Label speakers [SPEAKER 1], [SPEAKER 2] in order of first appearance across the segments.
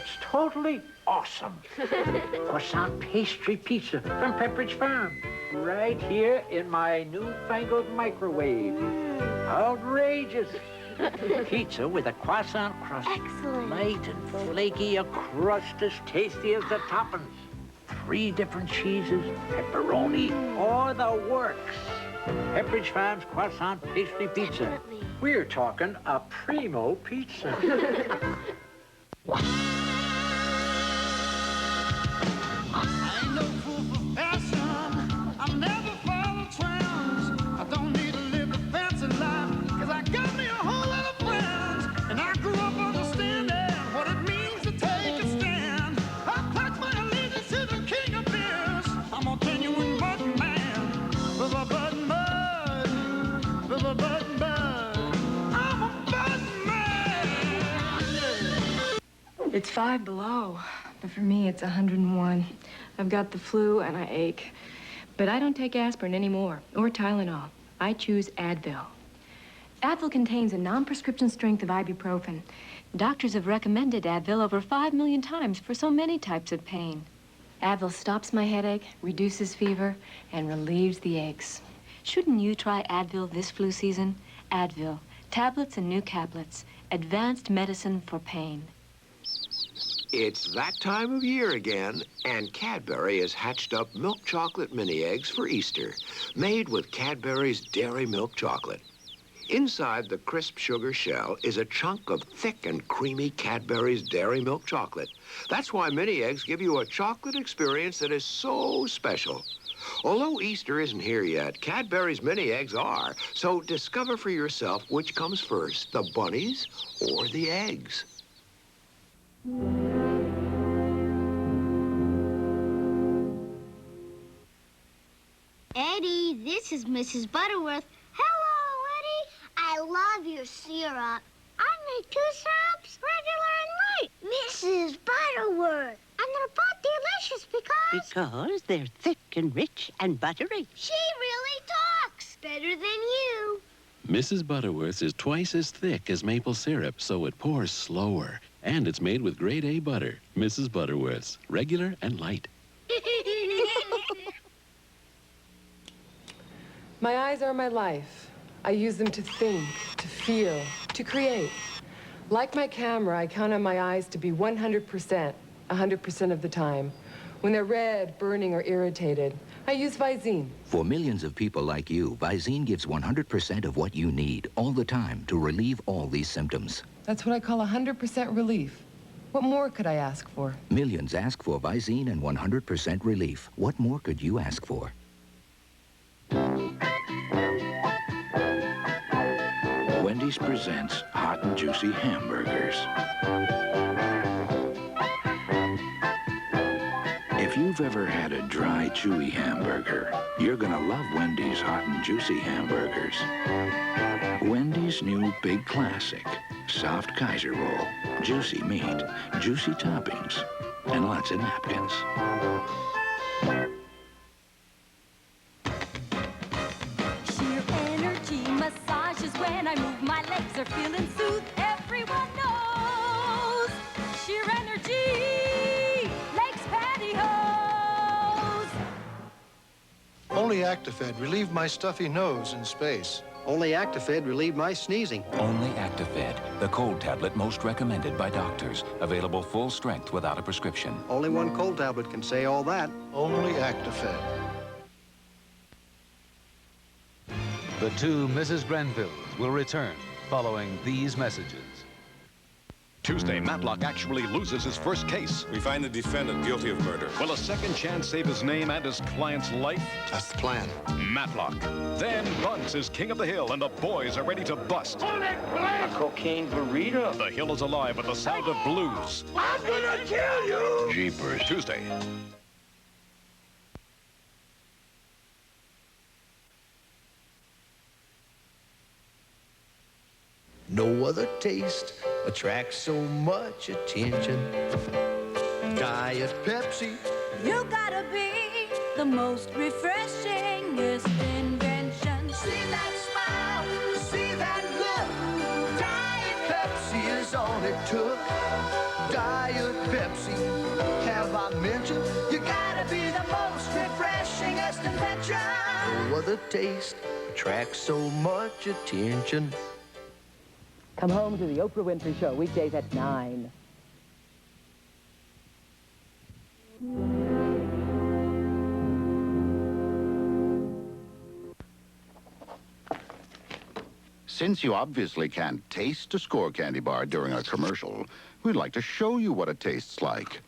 [SPEAKER 1] It's totally awesome. Croissant pastry pizza from Pepperidge Farm. Right here in my newfangled microwave. Outrageous. Pizza with a croissant crust.
[SPEAKER 2] Excellent.
[SPEAKER 1] Light and flaky, a crust as tasty as the toppings. 3 different cheeses, pepperoni, all the works. Pepperidge Farm's croissant pastry pizza.
[SPEAKER 2] Definitely.
[SPEAKER 1] We're talking a primo pizza.
[SPEAKER 3] It's 5 below, but for me, it's 101. I've got the flu and I ache. But I don't take aspirin anymore, or Tylenol. I choose Advil. Advil contains a non-prescription strength of ibuprofen. Doctors have recommended Advil over 5 million times for so many types of pain. Advil stops my headache, reduces fever, and relieves the aches. Shouldn't you try Advil this flu season? Advil, tablets and new caplets, advanced medicine for pain.
[SPEAKER 4] It's that time of year again, and Cadbury has hatched up milk chocolate mini eggs for Easter, made with Cadbury's dairy milk chocolate. Inside the crisp sugar shell is a chunk of thick and creamy Cadbury's dairy milk chocolate. That's why mini eggs give you a chocolate experience that is so special. Although Easter isn't here yet, Cadbury's mini eggs are, so discover for yourself which comes first, the bunnies or the eggs.
[SPEAKER 2] Eddie, this is Mrs. Butterworth. Hello, Eddie. I love your syrup. I make 2 syrups, regular and light. Mrs. Butterworth. And they're both delicious
[SPEAKER 5] Because they're thick and rich and buttery.
[SPEAKER 2] She really talks better than you.
[SPEAKER 6] Mrs. Butterworth's is twice as thick as maple syrup, so it pours slower. And it's made with grade A butter. Mrs. Butterworth's, regular and light.
[SPEAKER 3] My eyes are my life. I use them to think, to feel, to create. Like my camera, I count on my eyes to be 100% of the time. When they're red, burning, or irritated, I use Visine.
[SPEAKER 7] For millions of people like you, Visine gives 100% of what you need all the time to relieve all these symptoms.
[SPEAKER 3] That's what I call 100% relief. What more could I ask for?
[SPEAKER 7] Millions ask for Visine and 100% relief. What more could you ask for?
[SPEAKER 8] Wendy's presents hot and juicy hamburgers. If you've ever had a dry, chewy hamburger, you're gonna love Wendy's hot and juicy hamburgers. Wendy's new big classic, soft Kaiser roll, juicy meat, juicy toppings, and lots of napkins.
[SPEAKER 9] Sheer energy massages when I move, my legs are feeling soothed. Everyone knows sheer energy makes pantyhose.
[SPEAKER 10] Only Actifed relieved my stuffy nose in space.
[SPEAKER 11] Only Actifed relieved my sneezing.
[SPEAKER 12] Only Actifed, the cold tablet most recommended by doctors. Available full strength without a prescription.
[SPEAKER 11] Only one cold tablet can say all that.
[SPEAKER 10] Only Actifed.
[SPEAKER 13] The 2 Mrs. Grenvilles will return following these messages.
[SPEAKER 14] Tuesday, Matlock actually loses his first case.
[SPEAKER 15] We find the defendant guilty of murder.
[SPEAKER 14] Will a second chance save his name and his client's life?
[SPEAKER 10] That's the plan.
[SPEAKER 14] Matlock. Then Bunce is king of the hill, and the boys are ready to bust.
[SPEAKER 1] A cocaine burrito.
[SPEAKER 14] The hill is alive with the sound of blues.
[SPEAKER 1] I'm gonna kill you!
[SPEAKER 14] Jeepers. Tuesday.
[SPEAKER 16] No other taste attracts so much attention. Diet Pepsi.
[SPEAKER 9] You gotta be the most refreshingest invention.
[SPEAKER 16] See that smile, see that look. Diet Pepsi is that's all it took. Diet Pepsi, have I mentioned? You gotta be the most refreshingest invention. No other taste attracts so much attention.
[SPEAKER 17] Come home to the Oprah Winfrey Show, weekdays at 9.
[SPEAKER 18] Since you obviously can't taste a Score candy bar during a commercial, we'd like to show you what it tastes like.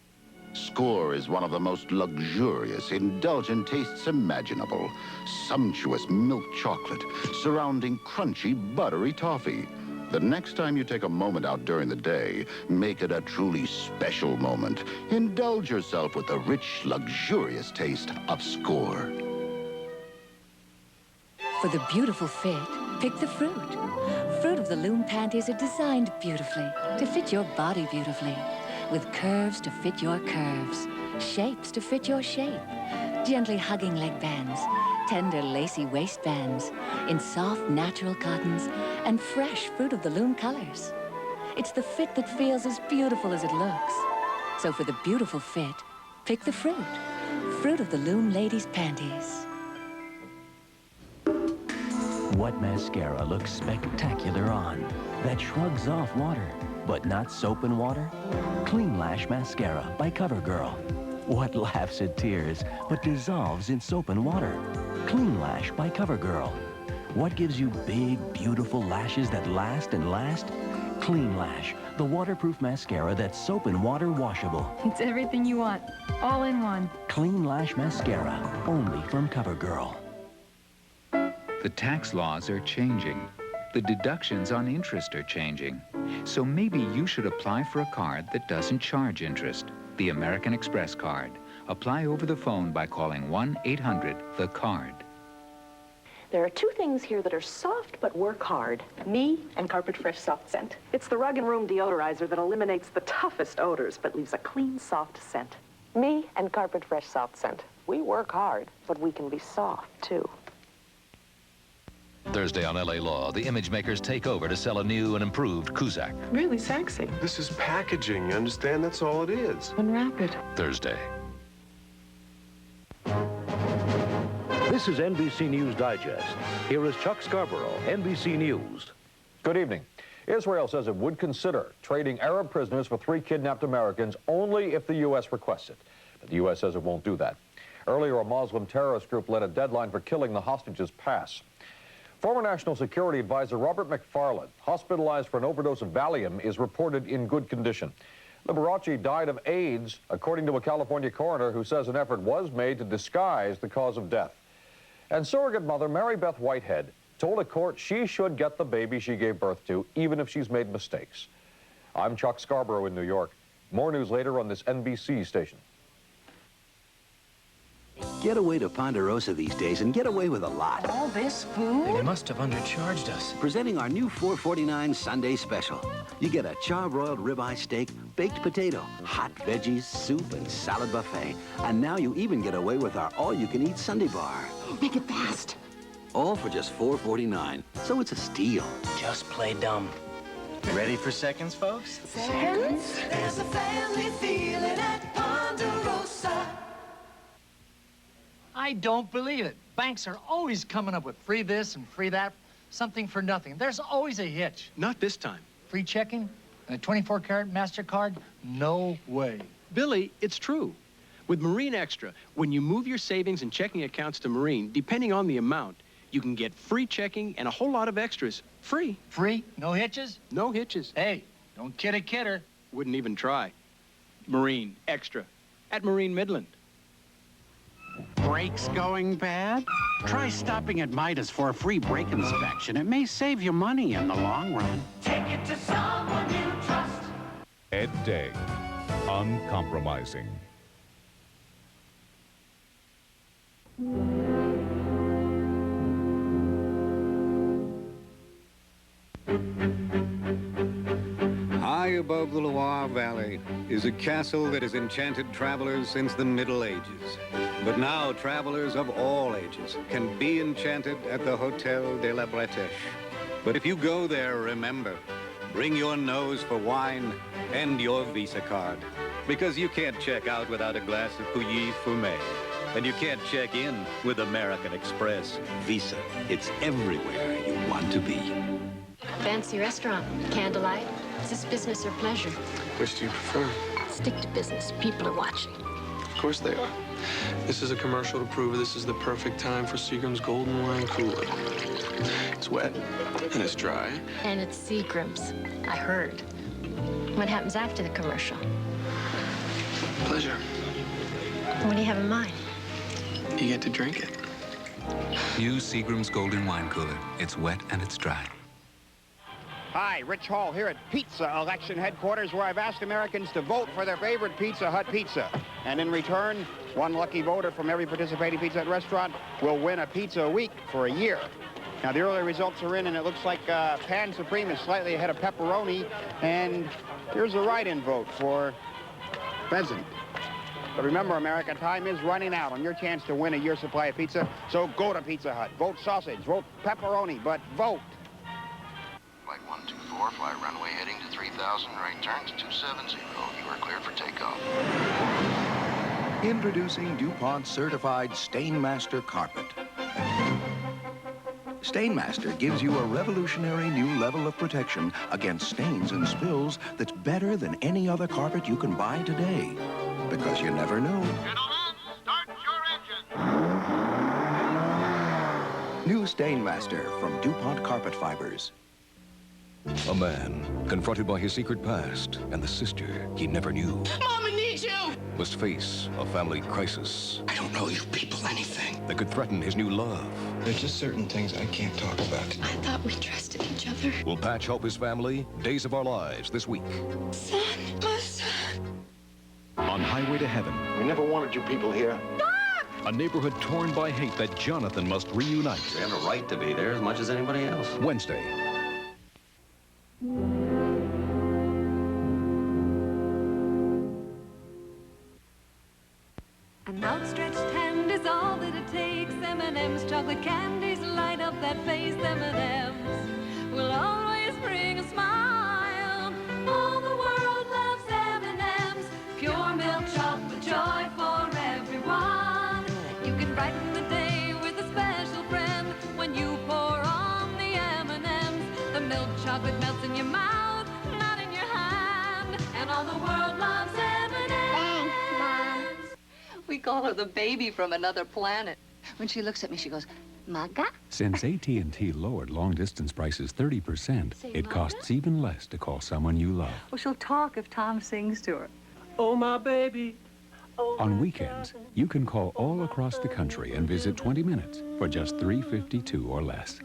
[SPEAKER 18] Score is one of the most luxurious, indulgent tastes imaginable. Sumptuous milk chocolate surrounding crunchy, buttery toffee. The next time you take a moment out during the day, make it a truly special moment. Indulge yourself with the rich, luxurious taste of Score.
[SPEAKER 19] For the beautiful fit, pick the fruit. Fruit of the Loom panties are designed beautifully to fit your body beautifully. With curves to fit your curves, shapes to fit your shape, gently hugging leg bands, tender lacy waistbands, in soft natural cottons, and fresh Fruit of the Loom colors. It's the fit that feels as beautiful as it looks. So for the beautiful fit, pick the fruit. Fruit of the Loom ladies' panties.
[SPEAKER 20] What mascara looks spectacular on? That shrugs off water, but not soap and water? Clean Lash Mascara by CoverGirl. What laughs at tears, but dissolves in soap and water? Clean Lash by CoverGirl. What gives you big, beautiful lashes that last and last? Clean Lash, the waterproof mascara that's soap and water washable.
[SPEAKER 3] It's everything you want, all in one.
[SPEAKER 20] Clean Lash Mascara, only from CoverGirl.
[SPEAKER 21] The tax laws are changing. The deductions on interest are changing. So maybe you should apply for a card that doesn't charge interest. The American Express card. Apply over the phone by calling 1-800-THE-CARD.
[SPEAKER 22] There are two things here that are soft but work hard. Me and Carpet Fresh Soft Scent. It's the rug and room deodorizer that eliminates the toughest odors but leaves a clean, soft scent. Me and Carpet Fresh Soft Scent. We work hard, but we can be soft, too.
[SPEAKER 23] Thursday on LA Law, the image makers take over to sell a new and improved Cusack.
[SPEAKER 22] Really sexy.
[SPEAKER 15] This is packaging, you understand? That's all it is.
[SPEAKER 22] Unwrap it.
[SPEAKER 23] Thursday.
[SPEAKER 24] This is NBC News Digest. Here is Chuck Scarborough, NBC News.
[SPEAKER 25] Good evening. Israel says it would consider trading Arab prisoners for 3 kidnapped Americans only if the U.S. requests it. But the U.S. says it won't do that. Earlier, a Muslim terrorist group let a deadline for killing the hostages pass. Former National Security Advisor Robert McFarland, hospitalized for an overdose of Valium, is reported in good condition. Liberace died of AIDS, according to a California coroner who says an effort was made to disguise the cause of death. And surrogate mother Mary Beth Whitehead told a court she should get the baby she gave birth to, even if she's made mistakes. I'm Chuck Scarborough in New York. More news later on this NBC station.
[SPEAKER 26] Get away to Ponderosa these days and get away with a lot.
[SPEAKER 27] All this food?
[SPEAKER 26] They must have undercharged us. Presenting our new $4.49 Sunday special. You get a charbroiled ribeye steak, baked potato, hot veggies, soup, and salad buffet. And now you even get away with our all-you-can-eat Sunday bar.
[SPEAKER 27] Make it fast.
[SPEAKER 26] All for just $4.49. So it's a steal.
[SPEAKER 27] Just play dumb.
[SPEAKER 28] Ready for seconds, folks?
[SPEAKER 27] Seconds?
[SPEAKER 9] There's a family feeling at Ponderosa.
[SPEAKER 29] I don't believe it. Banks are always coming up with free this and free that, something for nothing. There's always a hitch.
[SPEAKER 30] Not this time.
[SPEAKER 29] Free checking and a 24-karat MasterCard? No way.
[SPEAKER 30] Billy, it's true. With Marine Extra, when you move your savings and checking accounts to Marine, depending on the amount, you can get free checking and a whole lot of extras. Free.
[SPEAKER 29] Free? No hitches?
[SPEAKER 30] No hitches.
[SPEAKER 29] Hey, don't kid a kidder.
[SPEAKER 30] Wouldn't even try. Marine Extra at Marine Midland.
[SPEAKER 31] Brakes going bad? Try stopping at Midas for a free brake inspection. It may save you money in the long run.
[SPEAKER 9] Take it to someone you trust.
[SPEAKER 14] Ed Dague, uncompromising.
[SPEAKER 32] High above the Loire Valley is a castle that has enchanted travelers since the Middle Ages. But now travelers of all ages can be enchanted at the Hotel de la Bretèche. But if you go there, remember, bring your nose for wine and your Visa card. Because you can't check out without a glass of Pouilly Fumé. And you can't check in with American Express. Visa, it's everywhere you want to be.
[SPEAKER 1] Fancy restaurant, candlelight. Is this business or pleasure?
[SPEAKER 2] Which do you prefer?
[SPEAKER 1] Stick to business. People are watching.
[SPEAKER 2] Of course they are. This is a commercial to prove this is the perfect time for Seagram's Golden Wine Cooler. It's wet and it's dry.
[SPEAKER 1] And it's Seagram's. I heard. What happens after the commercial?
[SPEAKER 2] Pleasure.
[SPEAKER 1] What do you have in mind?
[SPEAKER 2] You get to drink it.
[SPEAKER 4] Use Seagram's Golden Wine Cooler. It's wet and it's dry.
[SPEAKER 5] Hi, Rich Hall here at Pizza Election Headquarters, where I've asked Americans to vote for their favorite Pizza Hut pizza. And in return, one lucky voter from every participating Pizza Hut restaurant will win a pizza a week for a year. Now, the early results are in, and it looks like Pan Supreme is slightly ahead of pepperoni. And here's a write-in vote for pheasant. But remember, America, time is running out on your chance to win a year's supply of pizza. So go to Pizza Hut. Vote sausage, vote pepperoni, but vote.
[SPEAKER 18] Flight 124, fly runway heading to 3000, right turn to 270. You are cleared for takeoff.
[SPEAKER 6] Introducing DuPont Certified Stainmaster Carpet. Stainmaster gives you a revolutionary new level of protection against stains and spills that's better than any other carpet you can buy today. Because you never know.
[SPEAKER 9] Gentlemen, start your engine.
[SPEAKER 6] New Stainmaster from DuPont Carpet Fibers.
[SPEAKER 7] A man confronted by his secret past and the sister he never knew
[SPEAKER 9] Mama needs you!
[SPEAKER 7] must face a family crisis.
[SPEAKER 9] I don't know you people anything.
[SPEAKER 7] That could threaten his new love.
[SPEAKER 8] There's just certain things I can't talk about.
[SPEAKER 1] I thought we trusted each other.
[SPEAKER 7] Will Patch help his family? Days of Our Lives this week.
[SPEAKER 1] Son, my son.
[SPEAKER 14] On Highway to Heaven.
[SPEAKER 7] We never wanted you people here.
[SPEAKER 14] A neighborhood torn by hate that Jonathan must reunite.
[SPEAKER 10] We have a right to be there as much as anybody else.
[SPEAKER 14] Wednesday.
[SPEAKER 11] An outstretched hand is all that it takes. M&M's chocolate candies light up that face. M&M's will always bring a smile. All the world loves M&M's. Pure milk chocolate joy for everyone. You can brighten the day with a special friend when you pour on the M&M's. The milk chocolate melts in your mouth, not in your hand. And all the world loves M&M's.
[SPEAKER 19] Thanks, Mom. We call her the baby from another planet. When she looks at me, she goes, Maga?
[SPEAKER 12] Since AT&T lowered long-distance prices 30%, it costs even less to call someone you love.
[SPEAKER 13] Well, she'll talk if Tom sings to her.
[SPEAKER 10] Oh, my baby. Oh,
[SPEAKER 12] on weekends, you can call all across the country and visit 20 minutes for just $3.52 or less.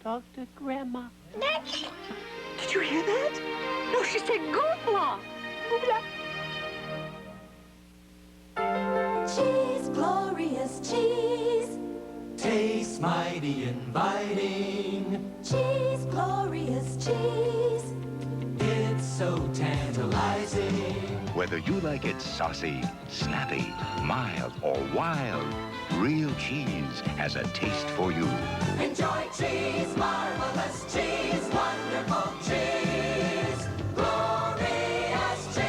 [SPEAKER 11] Talk to Grandma. Did you hear that? No, she said goobla. Goobla.
[SPEAKER 9] Cheese, glorious cheese.
[SPEAKER 16] Tastes mighty inviting.
[SPEAKER 9] Cheese, glorious cheese.
[SPEAKER 16] It's so tantalizing.
[SPEAKER 33] Whether you like it saucy, snappy, mild, or wild, real cheese has a taste for you.
[SPEAKER 9] Enjoy cheese, marvelous cheese, wonderful cheese, glorious cheese.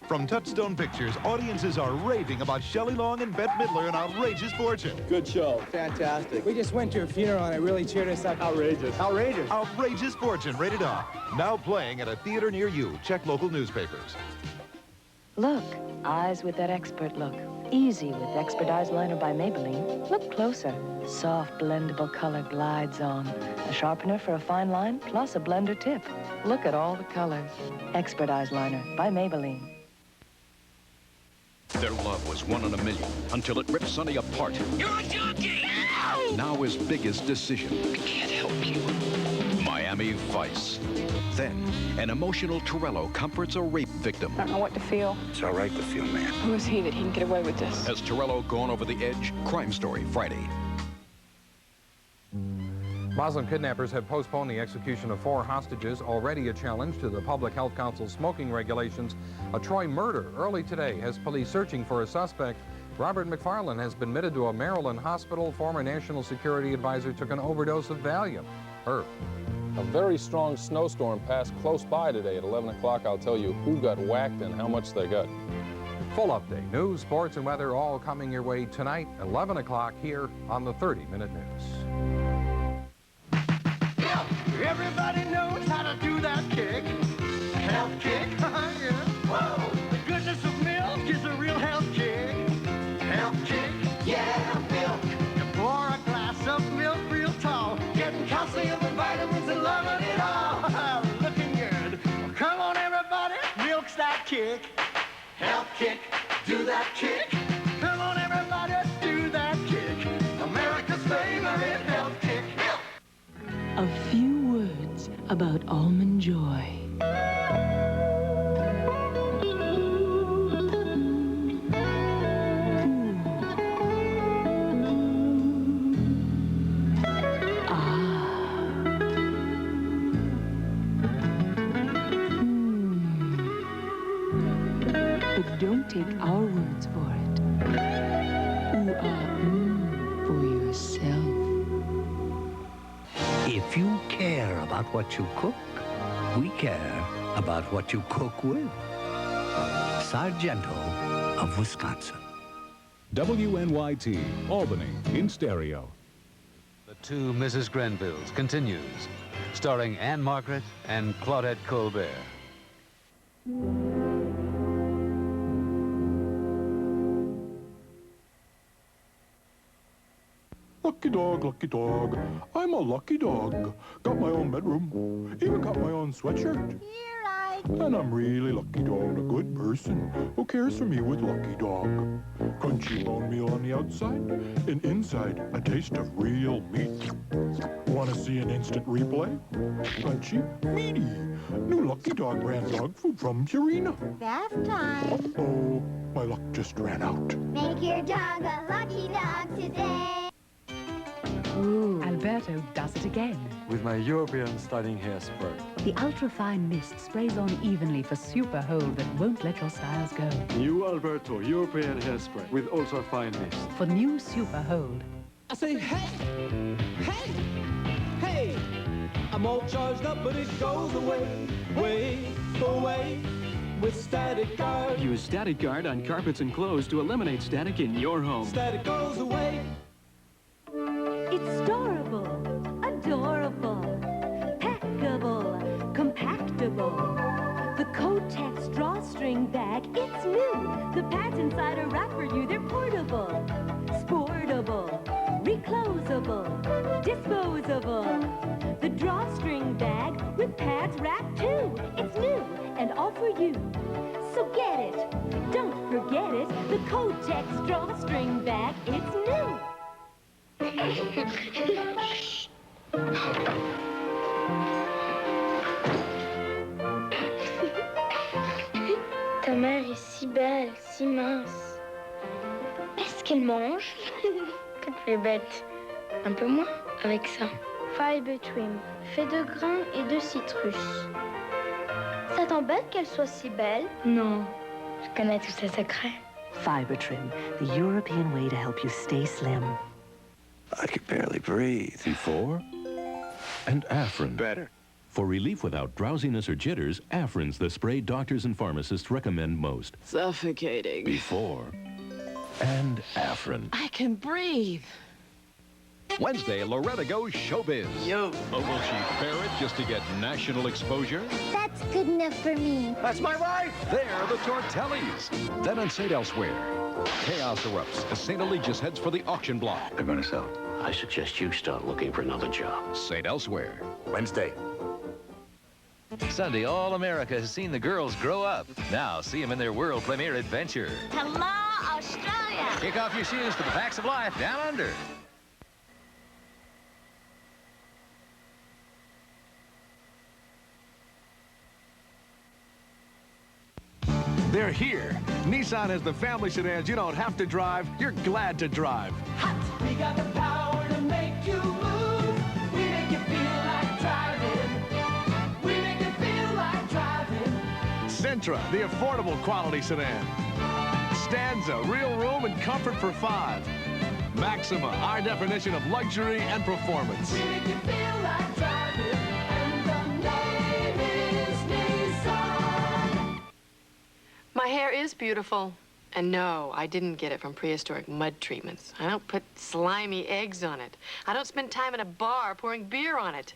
[SPEAKER 34] From Touchstone Pictures, audiences are raving about Shelley Long and Bette Midler in Outrageous Fortune.
[SPEAKER 35] Good show. Fantastic. We just went to a funeral and it really cheered us up. Outrageous. Outrageous.
[SPEAKER 34] Outrageous Fortune, rated R. Now playing at a theater near you. Check local newspapers.
[SPEAKER 3] Look, eyes with that expert look. Easy with Expert Eyes Liner by Maybelline. Look closer. Soft, blendable color glides on. A sharpener for a fine line, plus a blender tip. Look at all the colors. Expert Eyes Liner by Maybelline.
[SPEAKER 14] Their love was 1 in a million until it ripped Sonny apart.
[SPEAKER 9] You're a junkie!
[SPEAKER 14] Now his biggest decision.
[SPEAKER 9] I can't help you.
[SPEAKER 14] Miami Vice. Then, an emotional Torello comforts a rape victim.
[SPEAKER 36] I don't know what to feel.
[SPEAKER 33] It's all right to feel, man.
[SPEAKER 36] Who is he that he can get away with this?
[SPEAKER 14] Has Torello gone over the edge? Crime Story, Friday.
[SPEAKER 25] Muslim kidnappers have postponed the execution of 4 hostages, already a challenge to the Public Health Council's smoking regulations. A Troy murder early today has police searching for a suspect. Robert McFarland has been admitted to a Maryland hospital. Former National Security Advisor took an overdose of Valium. Herb.
[SPEAKER 2] A very strong snowstorm passed close by today. At 11 o'clock, I'll tell you who got whacked and how much they got.
[SPEAKER 4] Full update, news, sports, and weather all coming your way tonight, 11 o'clock here on the 30-Minute News.
[SPEAKER 9] Everybody knows how to do that kick. Health kick. Yeah. Whoa! The goodness of milk is a real health kick. Health kick. Yeah, milk. You pour a glass of milk real tall, getting calcium and vitamins and loving it all. Looking good. Well, come on, everybody, milk's that kick. Health kick. Do that kick. Come on, everybody, do that kick. America's favorite health kick. Milk.
[SPEAKER 15] A few words about almond joy. But don't take our words for it. For yourself.
[SPEAKER 17] If you care about what you cook, we care about what you cook with. Sargento of Wisconsin.
[SPEAKER 12] WNYT, Albany, in stereo.
[SPEAKER 20] The Two Mrs. Grenvilles continues, starring Anne Margaret and Claudette Colbert.
[SPEAKER 21] Lucky dog, I'm a lucky dog. Got my own bedroom, even got my own sweatshirt. And I'm really lucky dog, a good person who cares for me with lucky dog. Crunchy bone meal on the outside, and inside a taste of real meat. Want to see an instant replay? Crunchy, meaty. New Lucky Dog brand dog food from Purina.
[SPEAKER 22] Bath time.
[SPEAKER 21] Oh, my luck just ran out.
[SPEAKER 22] Make your dog a lucky dog today.
[SPEAKER 23] Ooh, Alberto does it again.
[SPEAKER 24] With my European styling hairspray.
[SPEAKER 23] The ultra-fine mist sprays on evenly for super hold that won't let your styles go.
[SPEAKER 24] New Alberto European hairspray with ultra-fine mist.
[SPEAKER 23] For new super hold.
[SPEAKER 16] I say, hey, hey, hey. I'm all charged up, but it goes away, way away with Static Guard.
[SPEAKER 26] Use Static Guard on carpets and clothes to eliminate static in your home.
[SPEAKER 16] Static goes away.
[SPEAKER 11] It's storable, adorable, packable, compactable. The Kotex drawstring bag, it's new. The pads inside are wrapped for you, they're portable, sportable, reclosable, disposable. The drawstring bag with pads wrapped too. It's new and all for you. So get it, don't forget it. The Kotex drawstring bag, it's new.
[SPEAKER 27] Ta mère est si belle, si mince. Est-ce qu'elle mange? Que tu es bête. Un peu moins avec ça. Fiber trim, fait de grains et de citrus. Ça t'embête qu'elle soit si belle? Non, je connais tous ses secrets.
[SPEAKER 28] Fiber trim, the European way to help you stay slim.
[SPEAKER 29] I could barely breathe.
[SPEAKER 30] Before and Afrin.
[SPEAKER 29] Better.
[SPEAKER 30] For relief without drowsiness or jitters, Afrin's the spray doctors and pharmacists recommend most.
[SPEAKER 36] Suffocating.
[SPEAKER 30] Before and Afrin.
[SPEAKER 36] I can breathe.
[SPEAKER 14] Wednesday, Loretta goes showbiz.
[SPEAKER 29] Yo.
[SPEAKER 14] But will she bear it just to get national exposure?
[SPEAKER 22] That's good enough for me.
[SPEAKER 29] That's my wife.
[SPEAKER 14] They're the Tortellis. Then on St. Elsewhere, chaos erupts as St. Eligius heads for the auction block.
[SPEAKER 30] They're going to sell.
[SPEAKER 10] I suggest you start looking for another job.
[SPEAKER 14] St. Elsewhere.
[SPEAKER 30] Wednesday.
[SPEAKER 31] Sunday, all America has seen the girls grow up. Now see them in their world premiere adventure.
[SPEAKER 22] Hello, Australia.
[SPEAKER 31] Kick off your shoes for the facts of life down under.
[SPEAKER 32] They're here. Nissan has the family sedans you don't have to drive, you're glad to drive.
[SPEAKER 16] We got the power to make you move. We make you feel like driving. We make you feel like driving.
[SPEAKER 32] Sentra, the affordable quality sedan. Stanza, real room and comfort for 5. Maxima, our definition of luxury and performance.
[SPEAKER 16] We make you feel like driving. And
[SPEAKER 1] hair is beautiful. And no, I didn't get it from prehistoric mud treatments. I don't put slimy eggs on it. I don't spend time in a bar pouring beer on it.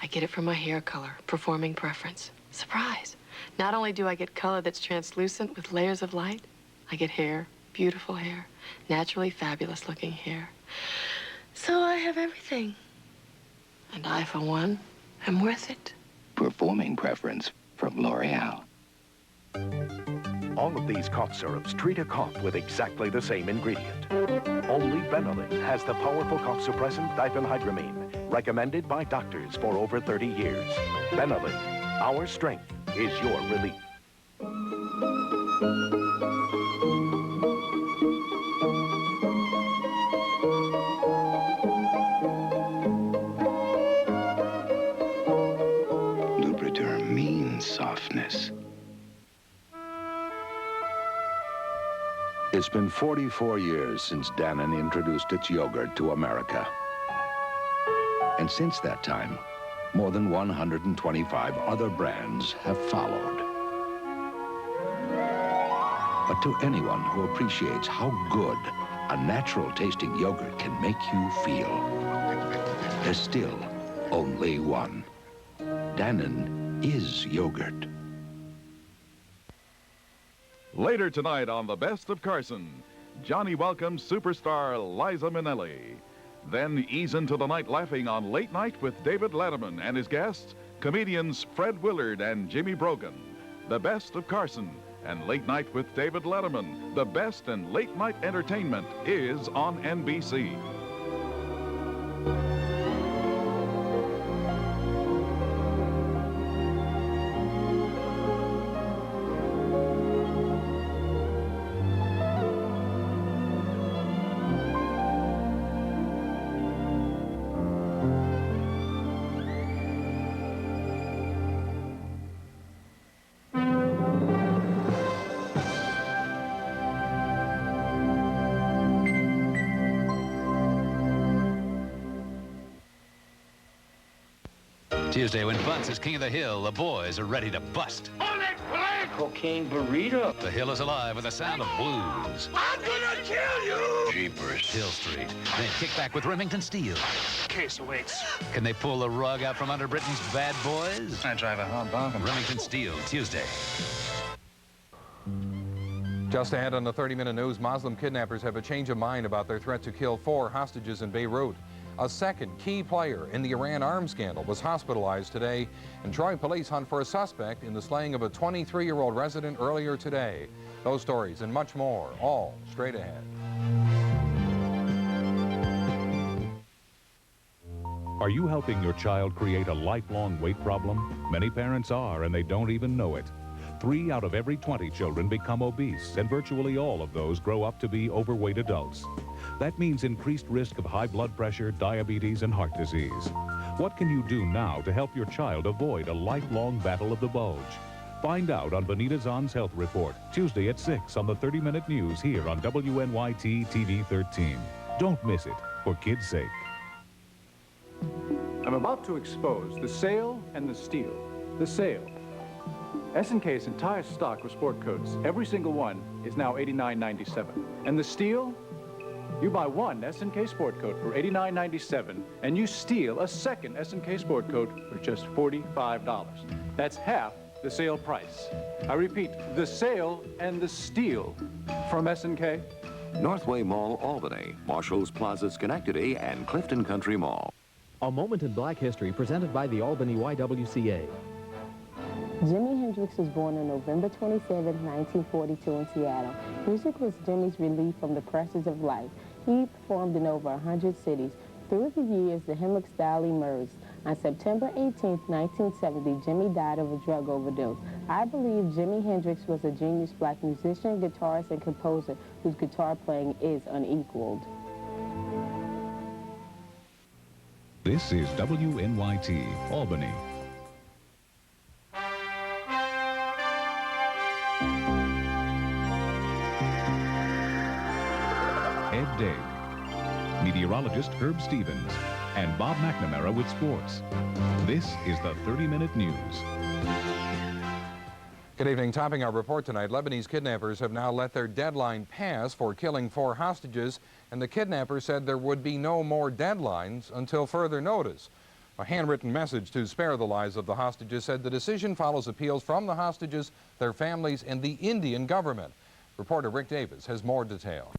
[SPEAKER 1] I get it from my hair color, performing preference. Surprise. Not only do I get color that's translucent with layers of light, I get hair, beautiful hair, naturally fabulous looking hair. So I have everything. And I, for one, am worth it.
[SPEAKER 2] Performing preference from L'Oreal.
[SPEAKER 3] All of these cough syrups treat a cough with exactly the same ingredient. Only Benylin has the powerful cough suppressant diphenhydramine, recommended by doctors for over 30 years. Benylin, our strength is your relief.
[SPEAKER 2] Lubriderm means softness.
[SPEAKER 36] It's been 44 years since Dannon introduced its yogurt to America. And since that time, more than 125 other brands have followed. But to anyone who appreciates how good a natural-tasting yogurt can make you feel, there's still only one. Dannon is yogurt.
[SPEAKER 4] Later tonight on The Best of Carson, Johnny welcomes superstar Liza Minnelli. Then ease into the night laughing on Late Night with David Letterman and his guests, comedians Fred Willard and Jimmy Brogan. The Best of Carson and Late Night with David Letterman. The best in late night entertainment is on NBC.
[SPEAKER 31] Tuesday, when Bunce is king of the hill, the boys are ready to bust.
[SPEAKER 5] On that black cocaine burrito.
[SPEAKER 31] The hill is alive with the sound of blues.
[SPEAKER 5] I'm gonna kill you!
[SPEAKER 31] Jeepers. Hill Street. Then kick back with Remington Steele.
[SPEAKER 5] Case awaits.
[SPEAKER 31] Can they pull the rug out from under Britain's bad boys?
[SPEAKER 5] I drive a hard bargain.
[SPEAKER 31] Remington Steele, Tuesday.
[SPEAKER 6] Just ahead on the 30-minute news, Muslim kidnappers have a change of mind about their threat to kill 4 hostages in Beirut. A second key player in the Iran arms scandal was hospitalized today, and Troy police hunt for a suspect in the slaying of a 23-year-old resident earlier today. Those stories and much more, all straight ahead.
[SPEAKER 12] Are you helping your child create a lifelong weight problem? Many parents are, and they don't even know it. 3 out of every 20 children become obese, and virtually all of those grow up to be overweight adults. That means increased risk of high blood pressure, diabetes, and heart disease. What can you do now to help your child avoid a lifelong battle of the bulge? Find out on Benita Zahn's Health Report, Tuesday at 6 on the 30-minute news here on WNYT TV 13. Don't miss it, for kids' sake.
[SPEAKER 24] I'm about to expose the sale and the steal. The sale. S&K's entire stock of sport coats, every single one, is now $89.97. And the steal? You buy one S&K sport coat for $89.97, and you steal a second S&K sport coat for just $45. That's half the sale price. I repeat, the sale and the steal from S&K.
[SPEAKER 14] Northway Mall, Albany, Marshall's Plaza, Schenectady, and Clifton Country Mall.
[SPEAKER 7] A moment in black history presented by the Albany YWCA.
[SPEAKER 8] Jimi Hendrix was born on November 27, 1942 in Seattle. Music was Jimmy's relief from the pressures of life. He performed in over 100 cities. Through the years, the Hemlock style emerged. On September 18, 1970, Jimmy died of a drug overdose. I believe Jimi Hendrix was a genius black musician, guitarist, and composer whose guitar playing is unequaled.
[SPEAKER 12] This is WNYT, Albany. Ed Dague, meteorologist Herb Stevens, and Bob McNamara with sports. This is the 30-minute news.
[SPEAKER 6] Good evening. Topping our report tonight, Lebanese kidnappers have now let their deadline pass for killing 4 hostages, and the kidnappers said there would be no more deadlines until further notice. A handwritten message to spare the lives of the hostages said the decision follows appeals from the hostages, their families, and the Indian government. Reporter Rick Davis has more detail.